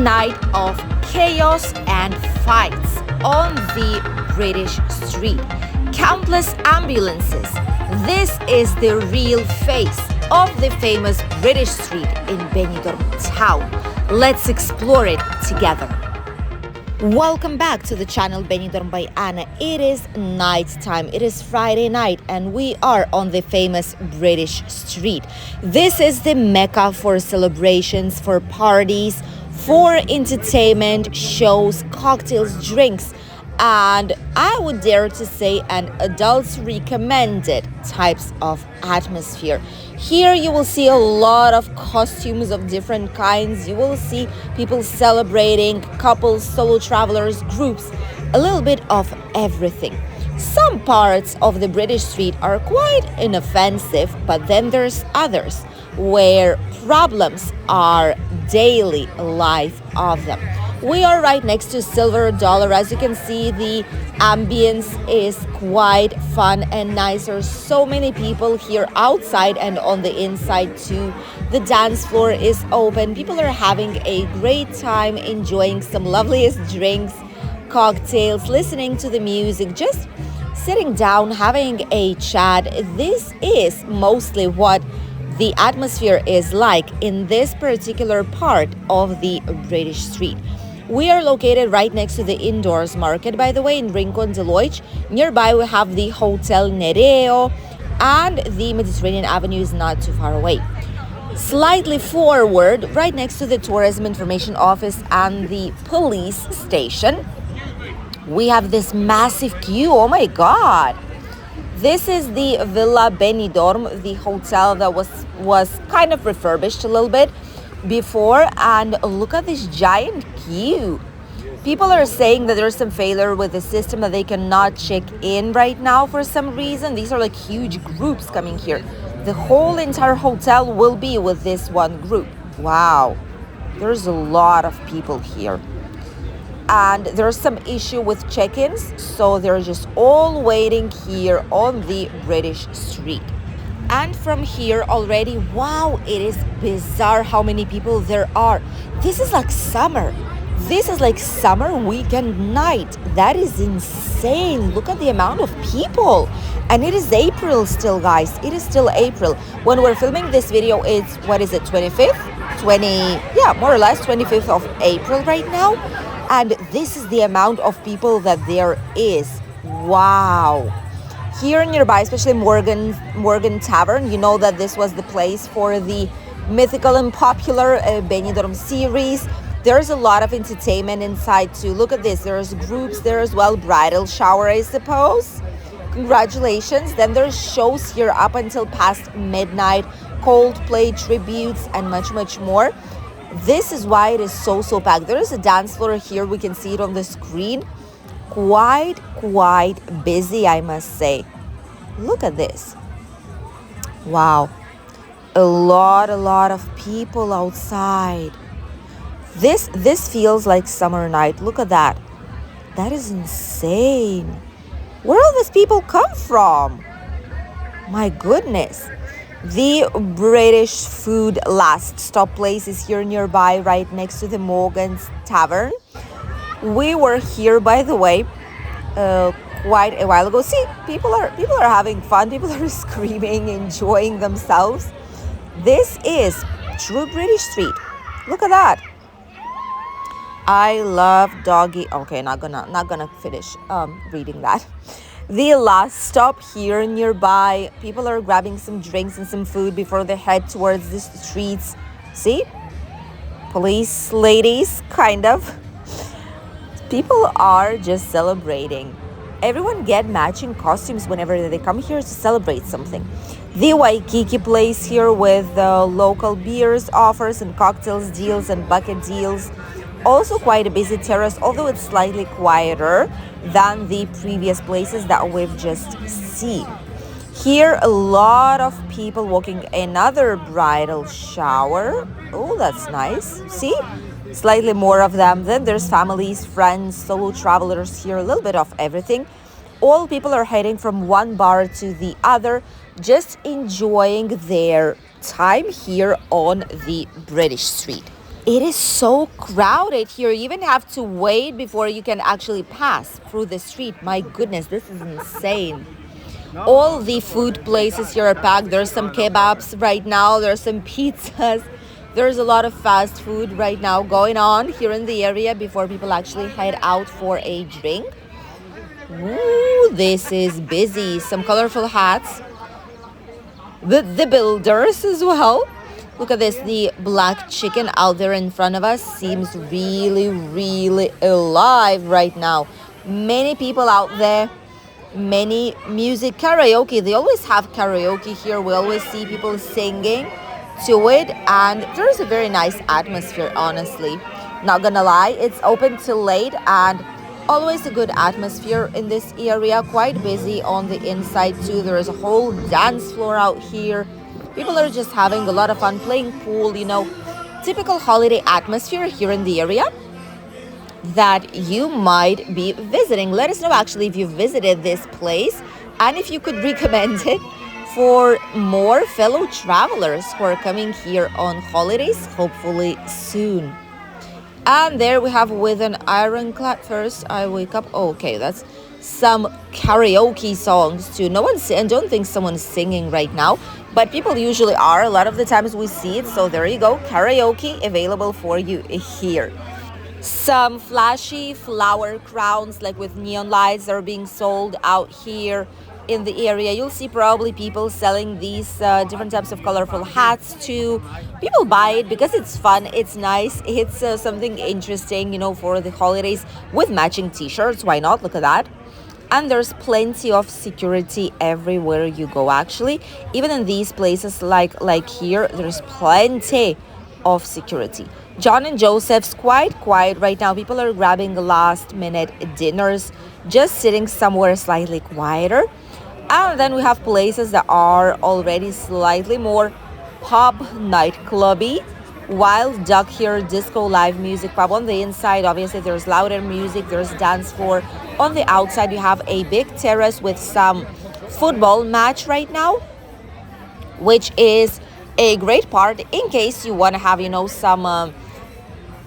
night of chaos and fights on the British street. Countless ambulances. This is the real face of the famous British street in Benidorm town. Let's explore it together. Welcome back to the channel Benidorm by Anna. It is night time. It is Friday night and we are on the famous British street. This is the mecca for celebrations, for parties, for entertainment, shows, cocktails, drinks, and I would dare to say an adults recommended types of atmosphere. Here you will see a lot of costumes of different kinds. You will see people celebrating, couples, solo travelers, groups, a little bit of everything. Some parts of the British street are quite inoffensive, but then there's others where problems are daily life of them. We are right next to Silver Dollar. As you can see, the ambience is quite fun and nice. There's so many people here outside and on the inside too. The dance floor is open. People are having a great time, enjoying some loveliest drinks, cocktails, listening to the music, just sitting down, having a chat. This is mostly what the atmosphere is like in this particular part of the British street. We are located right next to the indoors market, by the way, in Rincon de Loix. Nearby we have the Hotel Nereo, and the Mediterranean Avenue is not too far away. Slightly forward, right next to the Tourism Information Office and the police station, we have this massive queue. Oh my god! This is the Villa Benidorm, the hotel that was kind of refurbished a little bit before, and look at this giant queue. People are saying that there's some failure with the system, that they cannot check in right now for some reason. These are like huge groups coming here. The whole entire hotel will be with this one group. Wow, there's a lot of people here. And there's some issue with check-ins, so they're just all waiting here on the British street. And from here already, wow, it is bizarre how many people there are. This is like summer. This is like summer weekend night. That is insane. Look at the amount of people. And it is April still, guys. It is still April. When we're filming this video, it's, what is it, 25th? More or less 25th of April right now. And this is the amount of people that there is. Wow. Here nearby, especially Morgan Tavern, you know that this was the place for the mythical and popular Benidorm series. There's a lot of entertainment inside too. Look at this. There's groups there as well. Bridal shower, I suppose. Congratulations. Then there's shows here up until past midnight. Coldplay, tributes, and much, much more. This is why it is so packed. There is a dance floor here. We can see it on the screen. Quite busy, I must say. Look at this. Wow. A lot of people outside. This feels like summer night. Look at that. That is insane. Where all these people come from? My goodness. The British food last stop place is here nearby, right next to the Morgan's Tavern. We were here, by the way, quite a while ago. See, people are having fun. People are screaming, enjoying themselves. This is true British street. Look at that. I love doggy. Okay, not gonna finish reading that. The last stop here nearby. People are grabbing some drinks and some food before they head towards the streets. See? Police ladies, kind of. People are just celebrating. Everyone get matching costumes whenever they come here to celebrate something. The Waikiki place here with local beers, offers and cocktails deals and bucket deals. Also quite a busy terrace, although it's slightly quieter than the previous places that we've just seen. Here, a lot of people walking. Another bridal shower. Oh, that's nice. See? Slightly more of them. Then there's families, friends, solo travelers here. A little bit of everything. All people are heading from one bar to the other, just enjoying their time here on the British street. It is so crowded here. You even have to wait before you can actually pass through the street. My goodness, this is insane. All the food places here are packed. There's some kebabs right now. There's some pizzas. There's a lot of fast food right now going on here in the area before people actually head out for a drink. Ooh, this is busy. Some colorful hats with the builders as well. Look at this. The black chicken out there in front of us seems really, really alive right now. Many people out there, many music, karaoke. They always have karaoke here. We always see people singing to it, and there's a very nice atmosphere, honestly. Not gonna lie, it's open till late, and always a good atmosphere in this area. Quite busy on the inside too. There is a whole dance floor out here. People are just having a lot of fun playing pool, typical holiday atmosphere here in the area that you might be visiting. Let us know actually if you visited this place and if you could recommend it for more fellow travelers who are coming here on holidays, hopefully soon. And there we have with an ironclad. First I wake up. Okay, that's some karaoke songs too. I don't think someone's singing right now, but people usually are. A lot of the times we see it. So there you go, karaoke available for you here. Some flashy flower crowns, like with neon lights, are being sold out here in the area. You'll see probably people selling these different types of colorful hats too. People buy it because it's fun, it's nice, it's something interesting, for the holidays with matching t-shirts. Why not? Look at that. And there's plenty of security everywhere you go, actually. Even in these places like here, there's plenty of security. John and Joseph's quite quiet right now. People are grabbing last minute dinners, just sitting somewhere slightly quieter. And then we have places that are already slightly more pub nightclubby. Wild Duck here, disco live music pub. On the inside, obviously, there's louder music, there's dance floor. On the outside, you have a big terrace with some football match right now, which is a great part in case you want to have,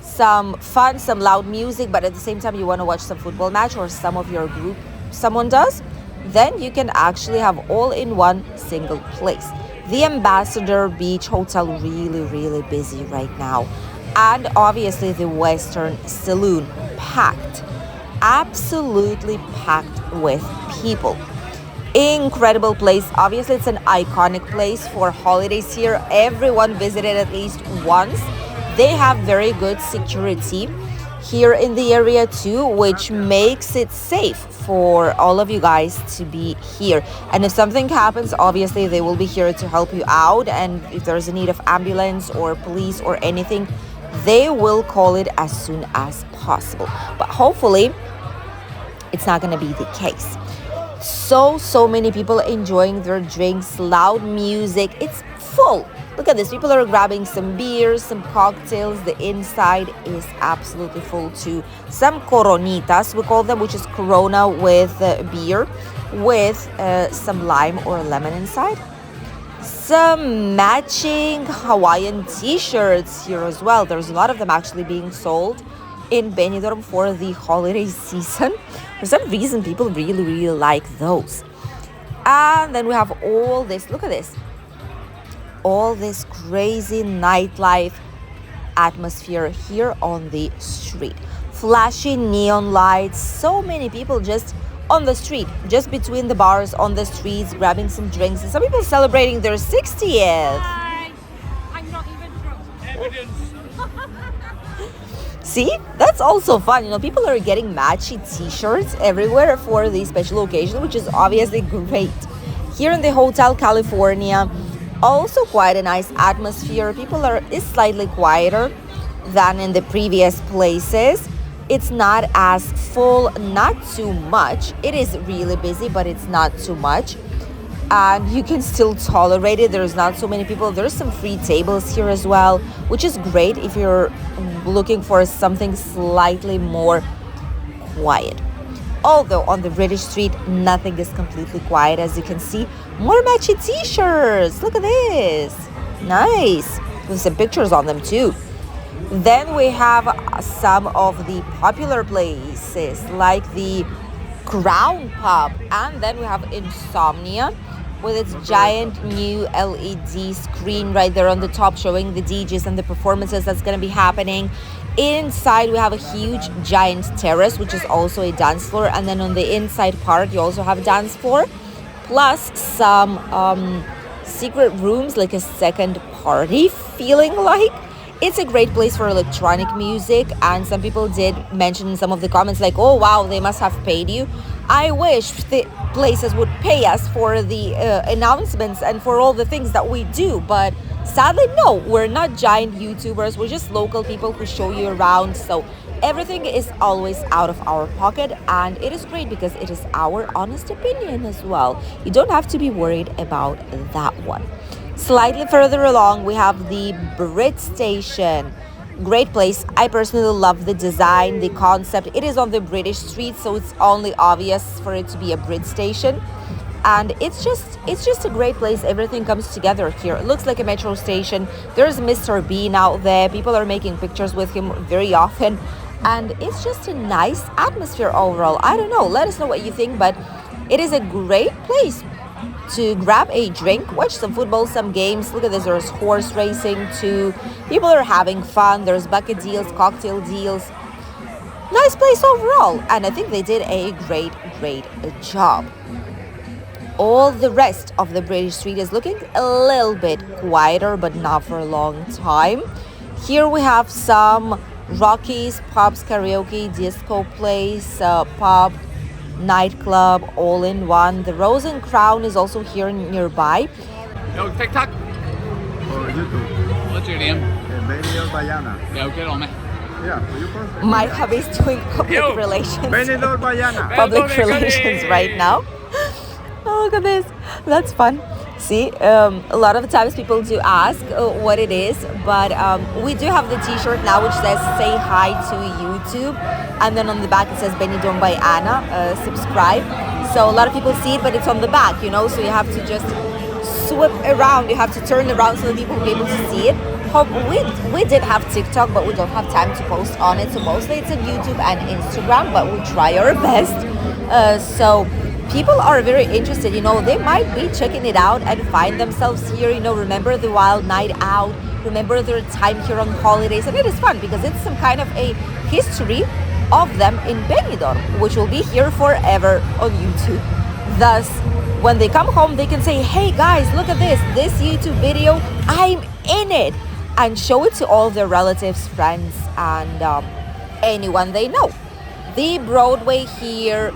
some fun, some loud music, but at the same time you want to watch some football match, or some of your group, someone does, then you can actually have all in one single place. The Ambassador Beach Hotel, really, really busy right now. And obviously the Western Saloon, packed, absolutely packed with people. Incredible place. Obviously, it's an iconic place for holidays here. Everyone visited at least once. They have very good security here in the area too, which makes it safe for all of you guys to be here. And if something happens, obviously they will be here to help you out. And if there's a need of ambulance or police or anything, they will call it as soon as possible. But hopefully, it's not going to be the case. So many people enjoying their drinks, loud music. It's full. Look at this. People are grabbing some beers, some cocktails. The inside is absolutely full too. Some coronitas, we call them, which is Corona with beer, with some lime or lemon inside. Some matching Hawaiian t-shirts here as well. There's a lot of them actually being sold in Benidorm for the holiday season. For some reason, people really, really like those. And then we have all this. Look at this. All this crazy nightlife atmosphere here on the street. Flashy neon lights. So many people just on the street, just between the bars, on the streets, grabbing some drinks. And some people celebrating their 60th. Hi. I'm not even drunk. Evidence. See, that's also fun. People are getting matchy t-shirts everywhere for the special occasion, which is obviously great. Here in the Hotel California, also quite a nice atmosphere. People is slightly quieter than in the previous places. It's not as full, not too much. It is really busy, but it's not too much. And you can still tolerate it. There's not so many people. There's some free tables here as well, which is great if you're looking for something slightly more quiet. Although on the British street, nothing is completely quiet. As you can see, more matchy t-shirts. Look at this. Nice. With some pictures on them too. Then we have some of the popular places like the Crown Pub, and then we have Insomnia with its giant new LED screen right there on the top showing the DJs and the performances that's going to be happening. Inside we have a huge giant terrace which is also a dance floor, and then on the inside part you also have a dance floor plus some secret rooms, like a second party feeling like. It's a great place for electronic music, and some people did mention in some of the comments like, oh wow, they must have paid you. I wish the places would pay us for the announcements and for all the things that we do, but sadly no, we're not giant YouTubers, we're just local people who show you around, so everything is always out of our pocket, and it is great because it is our honest opinion as well. You don't have to be worried about that one. Slightly further along we have the Brit Station. Great place. I personally love the design, the concept. It is on the British street, so it's only obvious for it to be a Brit Station, and it's just a great place. Everything comes together here. It looks like a metro station. There's Mr. Bean out there, people are making pictures with him very often, and it's just a nice atmosphere overall. I don't know, let us know what you think, but it is a great place to grab a drink, watch some football, some games. Look at this, there's horse racing too. People are having fun. There's bucket deals, cocktail deals. Nice place overall, and I think they did a great job. All the rest of the British street is looking a little bit quieter, but not for a long time. Here we have some Rockies, pubs, karaoke, disco place, pub, nightclub, all in one. The Rose and Crown is also here nearby. Yo, TikTok. Or YouTube. What's your name? Benidorm Bayana. Yo, get on me. Yeah, where you from? My hubby is doing public Yo, relations. Benidorm Bayana. Public relations right now. Oh, look at this. That's fun. See, a lot of times people do ask what it is, but we do have the t-shirt now which says say hi to YouTube, and then on the back it says Benidorm by Anna, subscribe. So a lot of people see it, but it's on the back, you know, so you have to just swip around, you have to turn around so that people will be able to see it. We did have TikTok, but we don't have time to post on it, so mostly it's on YouTube and Instagram, but we try our best. So people are very interested, you know, they might be checking it out and find themselves here, you know, remember the wild night out, remember their time here on holidays, and it is fun because it's some kind of a history of them in Benidorm, which will be here forever on YouTube. Thus, when they come home, they can say, hey guys, look at this YouTube video, I'm in it, and show it to all their relatives, friends, and anyone they know. The Broadway here,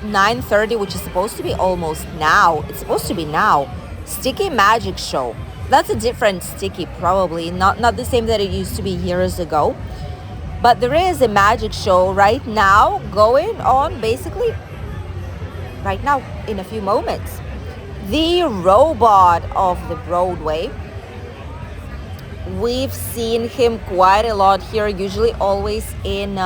9:30, which is supposed to be almost now. It's supposed to be now. Sticky Magic Show. That's a different Sticky, probably. Not the same that it used to be years ago. But there is a magic show right now going on, basically right now in a few moments. The robot of the Broadway. We've seen him quite a lot here, usually always in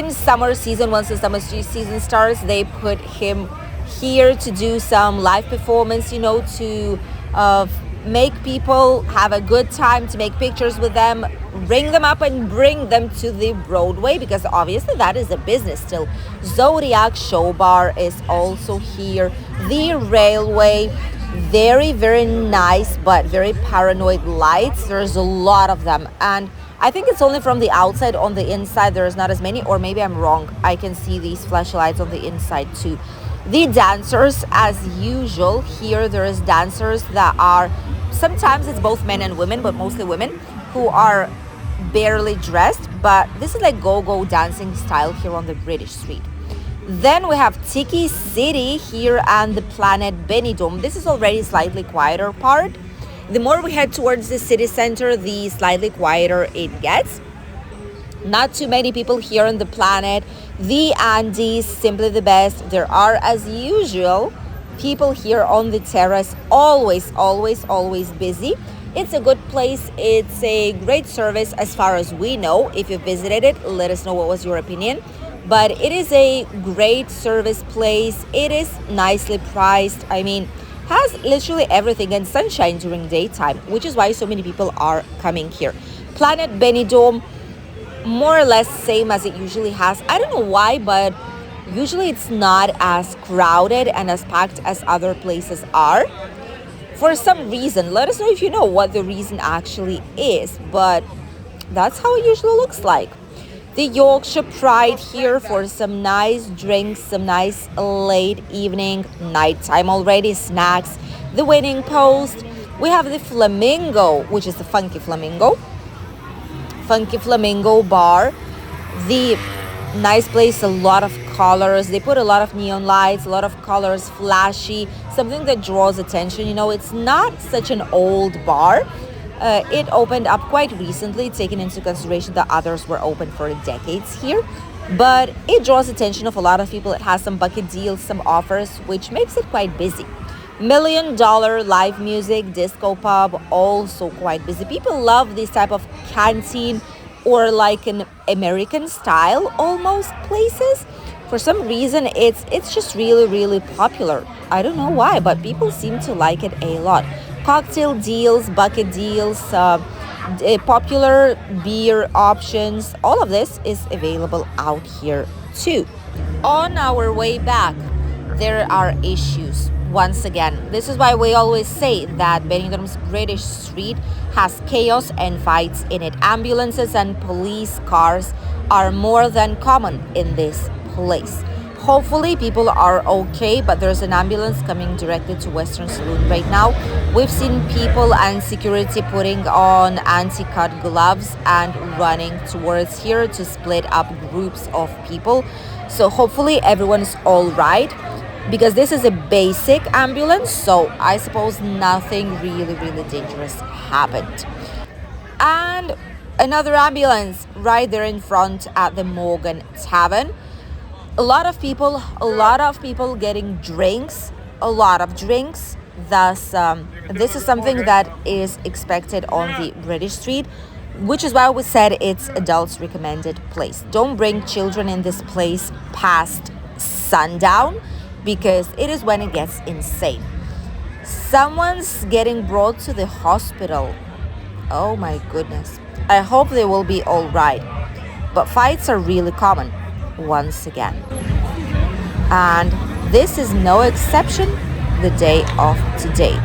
summer season. Once the summer season starts, they put him here to do some live performance, you know, to make people have a good time, to make pictures with them, ring them up and bring them to the Broadway, because obviously that is a business still. Zodiac Show Bar is also here. The Railway, very nice but very paranoid lights. There's a lot of them, and I think it's only from the outside. On the inside there's not as many, or maybe I'm wrong. I can see these flashlights on the inside too. The dancers, as usual, here there is dancers that are, sometimes it's both men and women, but mostly women, who are barely dressed, but this is like go-go dancing style here on the British street. Then we have Tiki City here and the Planet Benidorm. This is already slightly quieter part. The more we head towards the city center, the slightly quieter it gets. Not too many people here on the Planet. The Andes, simply the best. There are, as usual, people here on the terrace, always busy. It's a good place. It's a great service as far as we know. If you visited it, let us know what was your opinion. But it is a great service place. It is nicely priced. I mean, has literally everything and sunshine during daytime, which is why so many people are coming here. Planet Benidorm, more or less same as it usually has. I don't know why, but usually it's not as crowded and as packed as other places are. For some reason, let us know if you know what the reason actually is, but that's how it usually looks like. The Yorkshire Pride here for some nice drinks, some nice late evening, nighttime already, snacks. The Wedding Post. We have the Flamingo, which is the Funky Flamingo bar. The nice place, a lot of colors. They put a lot of neon lights, a lot of colors, flashy, something that draws attention. You know, it's not such an old bar. It opened up quite recently, taking into consideration that others were open for decades here. But it draws attention of a lot of people. It has some bucket deals, some offers, which makes it quite busy. $1 million live music, disco pub, also quite busy. People love this type of canteen or like an American style almost places. For some reason, it's just really popular. I don't know why, but people seem to like it a lot. Cocktail deals, bucket deals, popular beer options, all of this is available out here too. On our way back, there are issues. Once again, this is why we always say that Benidorm's British street has chaos and fights in it. Ambulances and police cars are more than common in this place. Hopefully people are okay, but there's an ambulance coming directly to Western Saloon right now. We've seen people and security putting on anti-cut gloves and running towards here to split up groups of people. So hopefully everyone's all right, because this is a basic ambulance, so I suppose nothing really dangerous happened. And another ambulance right there in front at the Morgan Tavern. A lot of people getting drinks, a lot of drinks. Thus, this is something that is expected on the British street, which is why we said it's adults recommended place. Don't bring children in this place past sundown, because it is when it gets insane. Someone's getting brought to the hospital. Oh my goodness. I hope they will be all right. But fights are really common once again. And this is no exception the day of today.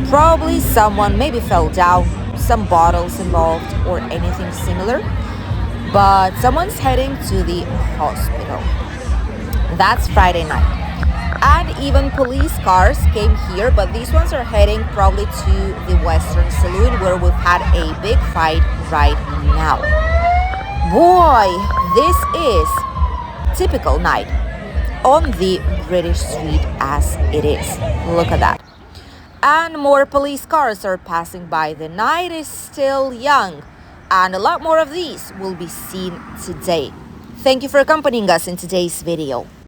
Probably someone maybe fell down, some bottles involved or anything similar, but someone's heading to the hospital. That's Friday night. And even police cars came here, but these ones are heading probably to the Western Saloon, where we've had a big fight right now. Boy, this is typical night on the British street as it is. Look at that. And more police cars are passing by. The night is still young, and a lot more of these will be seen today. Thank you for accompanying us in today's video.